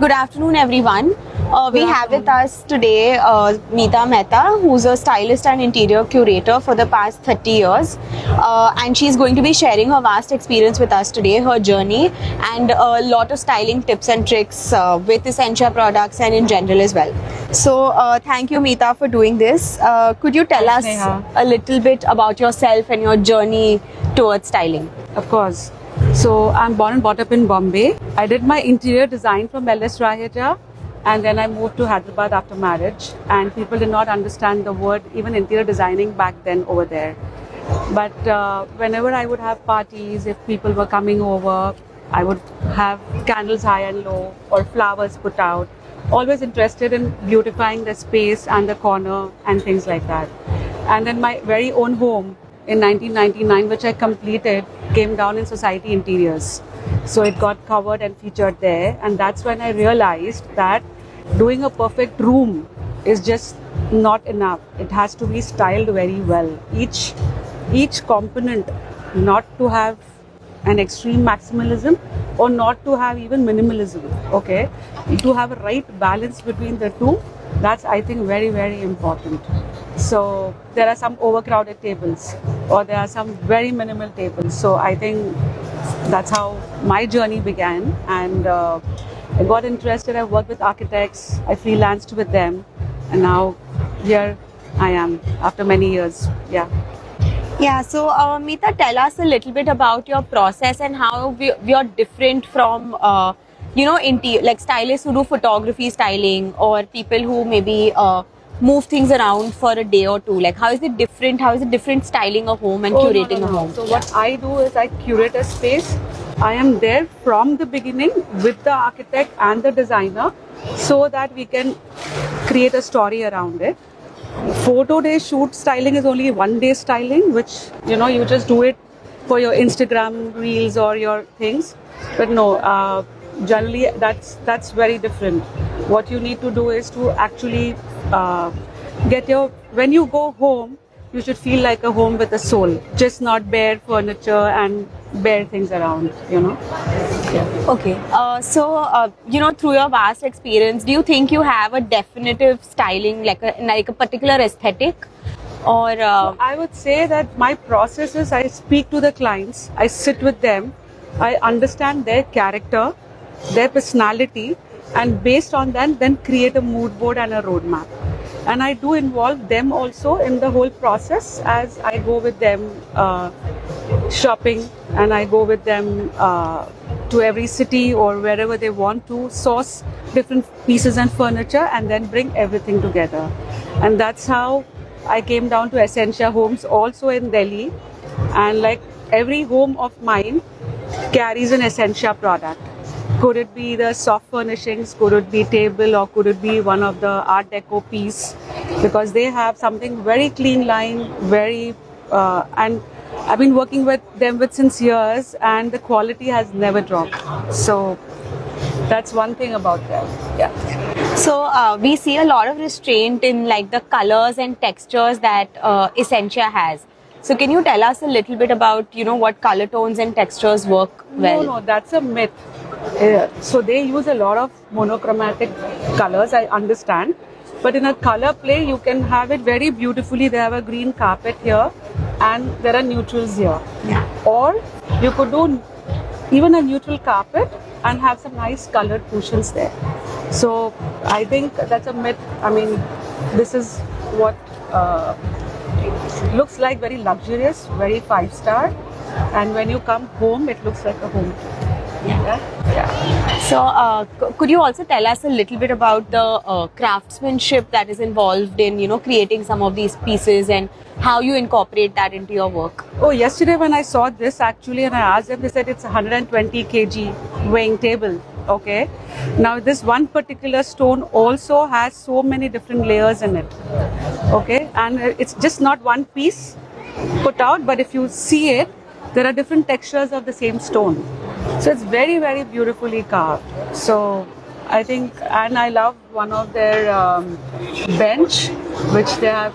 Good afternoon, everyone. We have with us today Mehta, who's a stylist and interior curator for the past 30 years. And she's going to be sharing her vast experience with us today, her journey, and a lot of styling tips and tricks with Essentia products and in general as well. So, thank you, Mehta, for doing this. Could you tell us a little bit about yourself and your journey towards styling? Of course. So I'm born and brought up in Bombay. I did my interior design from LS Raheja, and then I moved to Hyderabad after marriage. And people did not understand the word even interior designing back then over there. But whenever I would have parties, if people were coming over, I would have candles high and low or flowers put out. Always interested in beautifying the space and the corner and things like that. And then my very own home in 1999, which I completed, came down in Society Interiors. So it got covered and featured there. And that's when I realized that doing a perfect room is just not enough. It has to be styled very well. Each component, not to have an extreme maximalism or not to have even minimalism, okay? To have a right balance between the two, that's, I think, very, very important. So there are some overcrowded tables or there are some very minimal tables. So I think that's how my journey began, and I got interested. I worked with architects, I freelanced with them, and now here I am after many years. Yeah, so Mehta, tell us a little bit about your process and how you're different from, like stylists who do photography styling or people who maybe move things around for a day or two. Like, how is it different? How is it different styling a home and curating a home? So what I do is I curate a space. I am there from the beginning with the architect and the designer so that we can create a story around it. Photo day shoot styling is only one day styling, which you just do it for your Instagram reels or your things. But no, generally that's very different. What you need to do is to actually when you go home, you should feel like a home with a soul, just not bare furniture and bare things around, Yeah. Okay. So, through your vast experience, do you think you have a definitive styling, like a particular aesthetic? Or I would say that my process is I speak to the clients, I sit with them, I understand their character, their personality, and based on that, then create a mood board and a roadmap. And I do involve them also in the whole process as I go with them shopping, and I go with them to every city or wherever they want to source different pieces and furniture and then bring everything together. And that's how I came down to Essentia Homes also in Delhi. And like every home of mine carries an Essentia product. Could it be the soft furnishings, could it be table, or could it be one of the art deco piece? Because they have something very clean line, and I've been working with them since years, and the quality has never dropped. So that's one thing about them. Yeah. So we see a lot of restraint in like the colors and textures that Essentia has. So can you tell us a little bit about what color tones and textures work well? No, that's a myth. So they use a lot of monochromatic colors, I understand. But in a color play, you can have it very beautifully. They have a green carpet here and there are neutrals here. Yeah. Or you could do even a neutral carpet and have some nice colored cushions there. So I think that's a myth. I mean, this is what looks like very luxurious, very 5-star. And when you come home, it looks like a home. Yeah. So, could you also tell us a little bit about the craftsmanship that is involved in, creating some of these pieces and how you incorporate that into your work? Oh, yesterday when I saw this actually and I asked them, they said it's 120 kg weighing table. Okay. Now this one particular stone also has so many different layers in it. Okay. And it's just not one piece put out, but if you see it, there are different textures of the same stone. So it's very, very beautifully carved. So I think, and I love one of their bench, which they have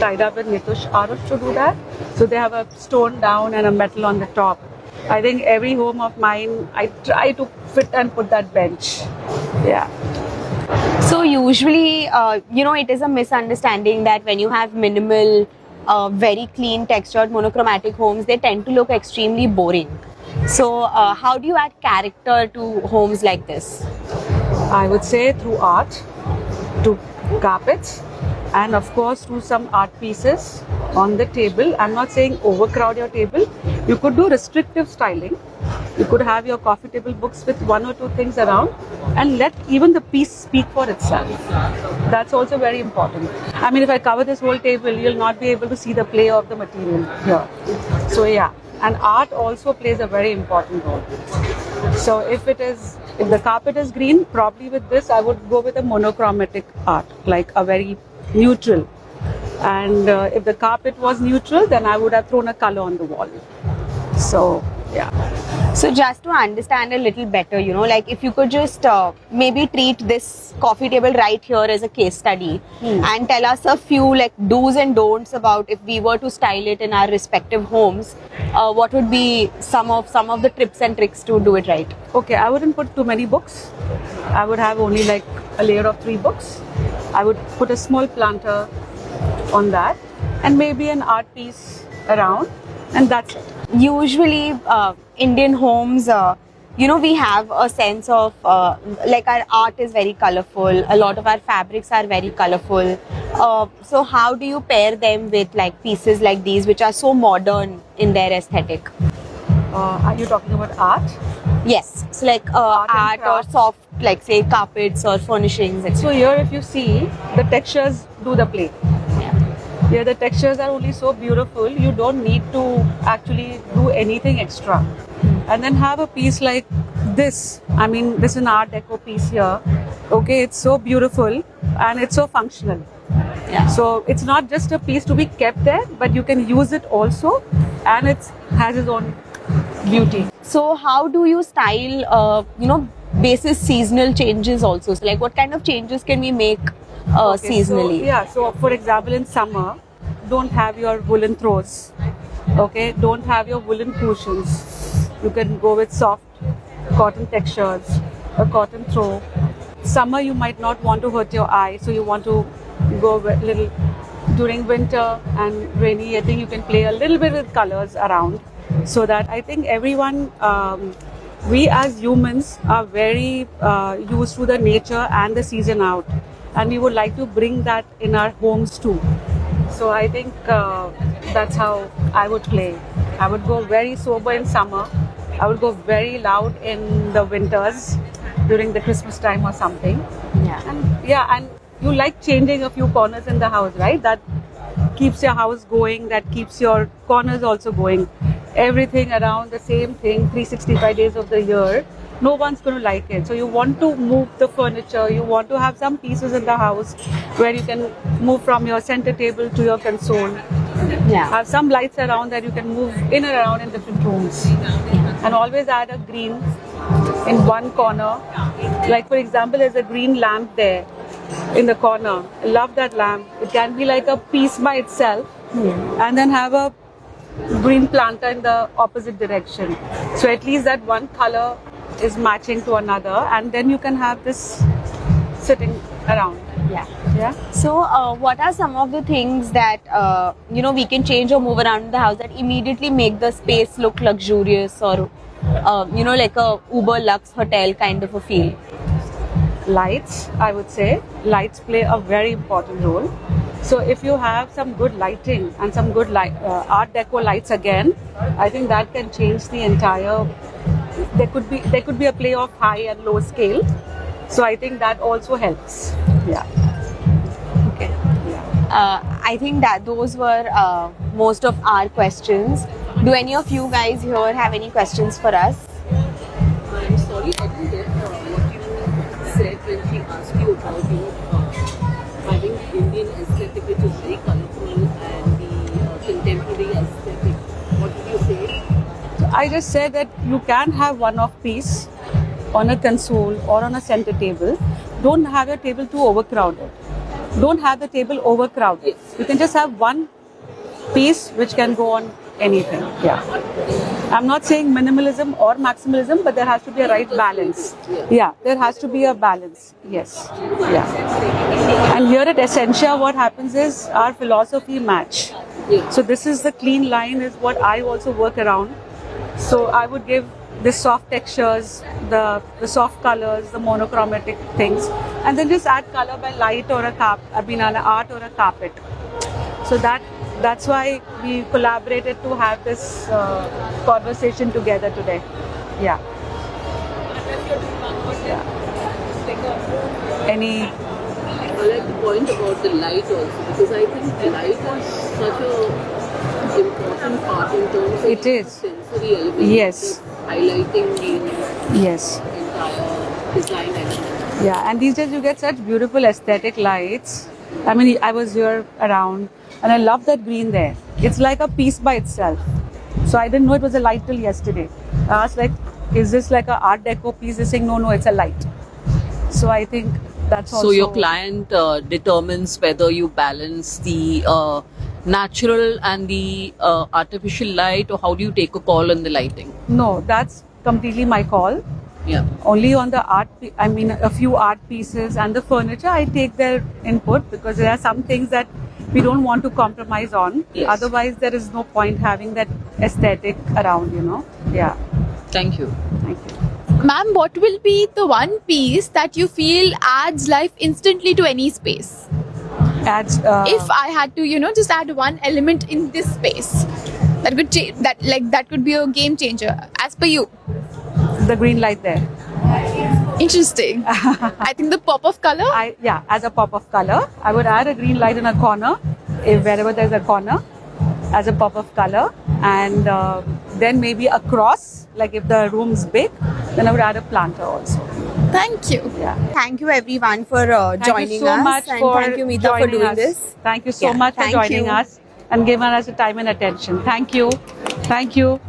tied up with Arush to do that. So they have a stone down and a metal on the top. I think every home of mine, I try to fit and put that bench. Yeah. So usually, it is a misunderstanding that when you have minimal, very clean textured monochromatic homes, they tend to look extremely boring. So how do you add character to homes like this? I would say through art, to carpets, and of course through some art pieces on the table. I'm not saying overcrowd your table. You could do restrictive styling. You could have your coffee table books with one or two things around and let even the piece speak for itself. That's also very important. I mean, if I cover this whole table, you'll not be able to see the play of the material here. So yeah, and art also plays a very important role. So if the carpet is green, probably with this I would go with a monochromatic art, like a very neutral. And if the carpet was neutral, then I would have thrown a color on the wall. So yeah. So just to understand a little better, like if you could just maybe treat this coffee table right here as a case study and tell us a few like do's and don'ts about if we were to style it in our respective homes, what would be some of the tips and tricks to do it right? Okay, I wouldn't put too many books. I would have only like a layer of 3 books. I would put a small planter on that and maybe an art piece around, and that's it. Usually Indian homes, we have a sense of like our art is very colorful. A lot of our fabrics are very colorful. So how do you pair them with like pieces like these which are so modern in their aesthetic? Are you talking about art? Yes, so like art or soft, like say carpets or furnishings, etc. So here if you see, the textures do the play. Here the textures are only so beautiful, you don't need to actually do anything extra. And then have a piece like this. I mean, this is an art deco piece here. Okay, it's so beautiful and it's so functional. Yeah. So it's not just a piece to be kept there, but you can use it also, and it has its own beauty. So how do you style, basis seasonal changes also? So like what kind of changes can we make seasonally? So for example, in summer, don't have your woolen throws. Okay, don't have your woolen cushions. You can go with soft cotton textures, a cotton throw. Summer, you might not want to hurt your eye, so you want to go a little. During winter and rainy, I think you can play a little bit with colors around, so that I think everyone, we as humans are very used to the nature and the season out, and we would like to bring that in our homes too. So I think that's how I would play. I would go very sober in summer. I would go very loud in the winters during the Christmas time or something. And you like changing a few corners in the house, right? That keeps your house going, that keeps your corners also going. Everything around the same thing, 365 days of the year, no one's going to like it. So you want to move the furniture, you want to have some pieces in the house where you can move from your center table to your console. Have some lights around that you can move in and around in different rooms. And always add a green in one corner. Like for example, there's a green lamp there in the corner. I love that lamp. It can be like a piece by itself. And then have a green planter in the opposite direction. So at least that one color is matching to another, and then you can have this sitting around. So what are some of the things that we can change or move around the house that immediately make the space look luxurious or like a uber luxe hotel kind of a feel? Lights, I would say. Lights play a very important role. So if you have some good lighting and some good art deco lights again, I think that can change the entire. There could be a play of high and low scale. So I think that also helps. Okay. I think that those were most of our questions. Do any of you guys here have any questions for us? I'm sorry, I didn't get what you said when she asked you about having the Indian aesthetic, which is very colorful, and the contemporary aesthetic. What did you say? I just said that you can have one-off piece on a console or on a center table. Don't have your table too overcrowded. Don't have the table overcrowded. You can just have one piece which can go on anything. Yeah. I'm not saying minimalism or maximalism, but there has to be a right balance. Yeah, there has to be a balance. Yes. Yeah. And here at Essentia, what happens is our philosophy match. So this is the clean line is what I also work around. So I would give the soft textures, the soft colors, the monochromatic things, and then just add color by light or an art or a carpet. So that's why we collaborated to have this conversation together today. Yeah. Any? I like the point about the light also, because I think light is such a important part in terms of It is. sensory elements. Yes. Highlighting the Yes. entire design element. Yeah, and these days you get such beautiful aesthetic lights. I mean, I was here around and I love that green there. It's like a piece by itself. So I didn't know it was a light till yesterday. I asked like, is this like an art deco piece? They're saying, no, it's a light. So I think that's also... So your client determines whether you balance the natural and the artificial light, or how do you take a call on the lighting? No, that's completely my call. Yeah. Only on the art, a few art pieces and the furniture, I take their input because there are some things that we don't want to compromise on. Yes. Otherwise, there is no point having that aesthetic around, Yeah. Thank you. Thank you. Ma'am, what will be the one piece that you feel adds life instantly to any space? Adds, If I had to, just add one element in this space, that could that could be a game changer, as per you. the green light there. Interesting. I think the pop of color. As a pop of color, I would add a green light in a corner, wherever there's a corner, as a pop of color, and then maybe across, like if the room's big, then I would add a planter also. Thank you. Yeah. Thank you everyone for Thank joining you so us, much and for thank you Mita for joining doing us. this. Thank you so Yeah, much for thank joining you. us and giving us the time and attention. Thank you. Thank you.